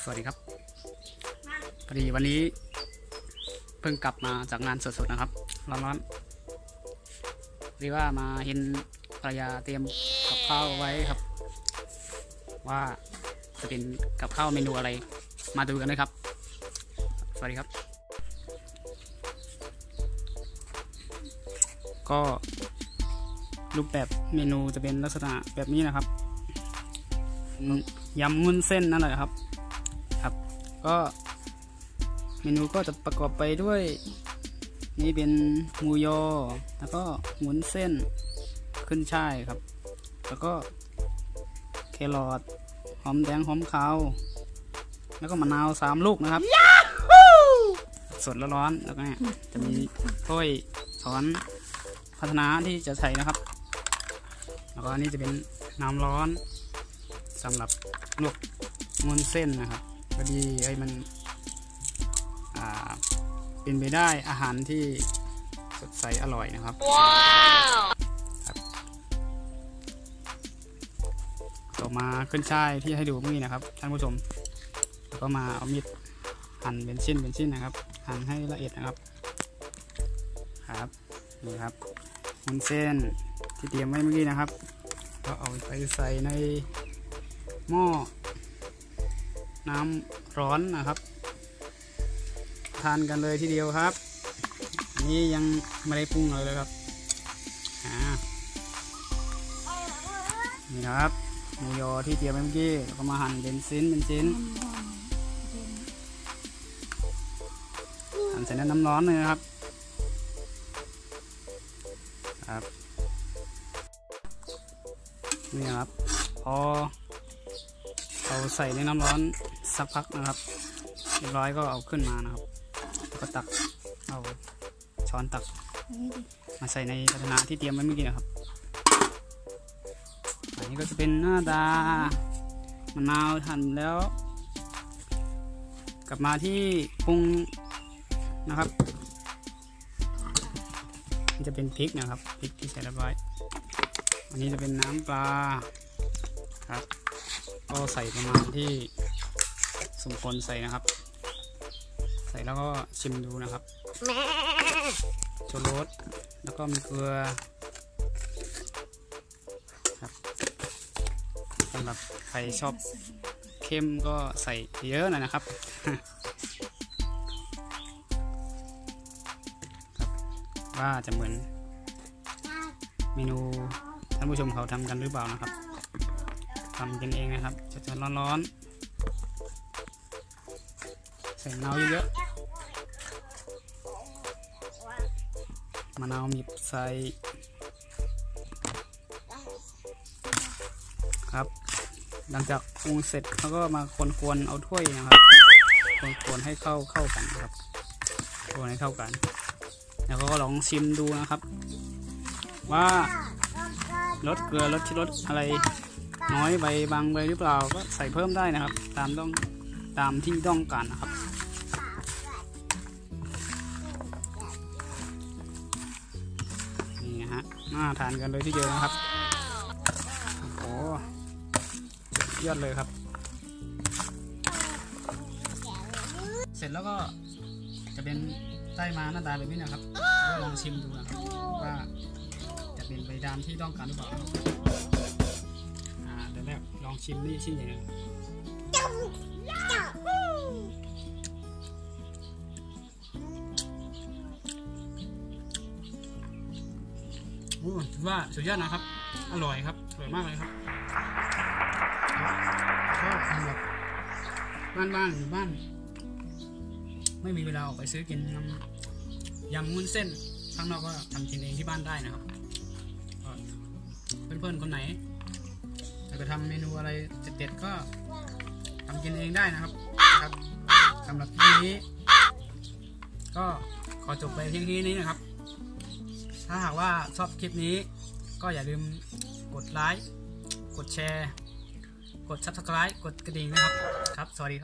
วัสดีครับพอดีวันนี้เพิ่งกลับมาจากงานสดๆนะครับร้อนๆเรียกว่ามาเห็นภรรยาเตรียมกับข้าวไว้ครับว่าจะเป็นกับข้าวเมนูอะไรมาดูกันเลยครับสวัสดีครับก็รูปแบบเมนูจะเป็นลักษณะแบบนี้นะครับยำวุ้นเส้นนั่นแหละครับก็เมนูก็จะประกอบไปด้วยนี่เป็นหมูยอแล้วก็วุ้นเส้นขึ้นช่ายครับแล้วก็แครอทหอมแดงหอมขาวแล้วก็มะนาว3 ลูกนะครับสดร้อนๆแล้วก็เนี่ยจะมีถ้วยช้อนภาชนะที่จะใส่นะครับแล้วก็อันนี้จะเป็นน้ำร้อนสำหรับลวกวุ้นเส้นนะครับพอดีให้มันเป็นไปได้อาหารที่สดใสอร่อยนะครับว้าวต่อมาขึ้นช่ายที่ให้ดูเมื่อกี้นะครับท่านผู้ชมแล้วก็มาเอามีดหั่นเป็นชิ้นนะครับหั่นให้ละเอียดนะครับนี่ครับวุ้นเส้นที่เตรียมไว้เมื่อกี้นะครับก็เอาไปใส่ในหม้อน้ำร้อนนะครับทานกันเลยทีเดียวครับอันนี้ยังไม่ได้ปรุงเลยครับนี่ครับหมูยอที่เตรียมไว้เมื่อกี้ก็มาหั่นเป็นชิ้นหั่นใส่น้ำร้อนเลยนะครับนี่ครับพอเราใส่ในน้ำร้อนสักพักนะครับเรียบร้อยก็เอาขึ้นมานะครับแล้วก็ตักเอาช้อนตักมาใส่ในภาชนะที่เตรียมไว้เมื่อกี้นะครับอันนี้ก็จะเป็นหน้าตามะนาวหั่นแล้วกลับมาที่ปรุงนะครับนี่จะเป็นพริกนะครับพริกที่ใส่เรียบร้อยอันนี้จะเป็นน้ำปลาครับก็ใส่ประมาณที่สมควรใส่นะครับใส่แล้วก็ชิมดูนะครับชูรสแล้วก็มีเกลือครับสำหรับใครชอบเค็มก็ใส่เยอะหน่อยนะครับว่าจะเหมือนเมนูท่านผู้ชมเขาทำกันหรือเปล่านะครับทำกันเองนะครับจะร้อนๆใส่มะนาวเยอะๆมะนาวมีใส่ครับหลังจากปรุงเสร็จเขาก็มาควนๆเอาถ้วยนะครับควนๆให้เข้ากันครับควนให้เข้ากันแล้วก็ลองชิมดูนะครับว่ารสเกลือรสชิรสอะไรน้อยไปบางไปหรือเปล่าก็ใส่เพิ่มได้นะครับตามที่ต้องการนะครับนี่นะฮะน่าทานกันเลยทีเดียวนะครับโอ้ยอดเลยครับเสร็จแล้วก็จะเป็นได้มาหน้าตาแบบนี้นะครับก็ลองชิมดูนะครับว่าจะเป็นไปตามที่ต้องการหรือเปล่าเดี๋ยวแรกลองชิมนี่ชิ้นใหญ่เลยถือว่าสุดยอดนะครับอร่อยครับอร่อยมากเลยครับชอบทำแบบบ้านๆอยู่บ้านไม่มีเวลาออกไปซื้อกินยำวุ้นเส้นข้างนอกก็ทำกินเองที่บ้านได้นะครับเพื่อนๆคนไหนอยากจะทำเมนูอะไรเด็ดๆก็ทำกินเองได้นะครับสำหรับคลิปนี้ก็ขอจบไปเพียงแค่นี้นะครับถ้าหากว่าชอบคลิปนี้ก็อย่าลืมกดไลค์กดแชร์กด Subscribe กดกระดิ่งนะครับสวัสดีครับ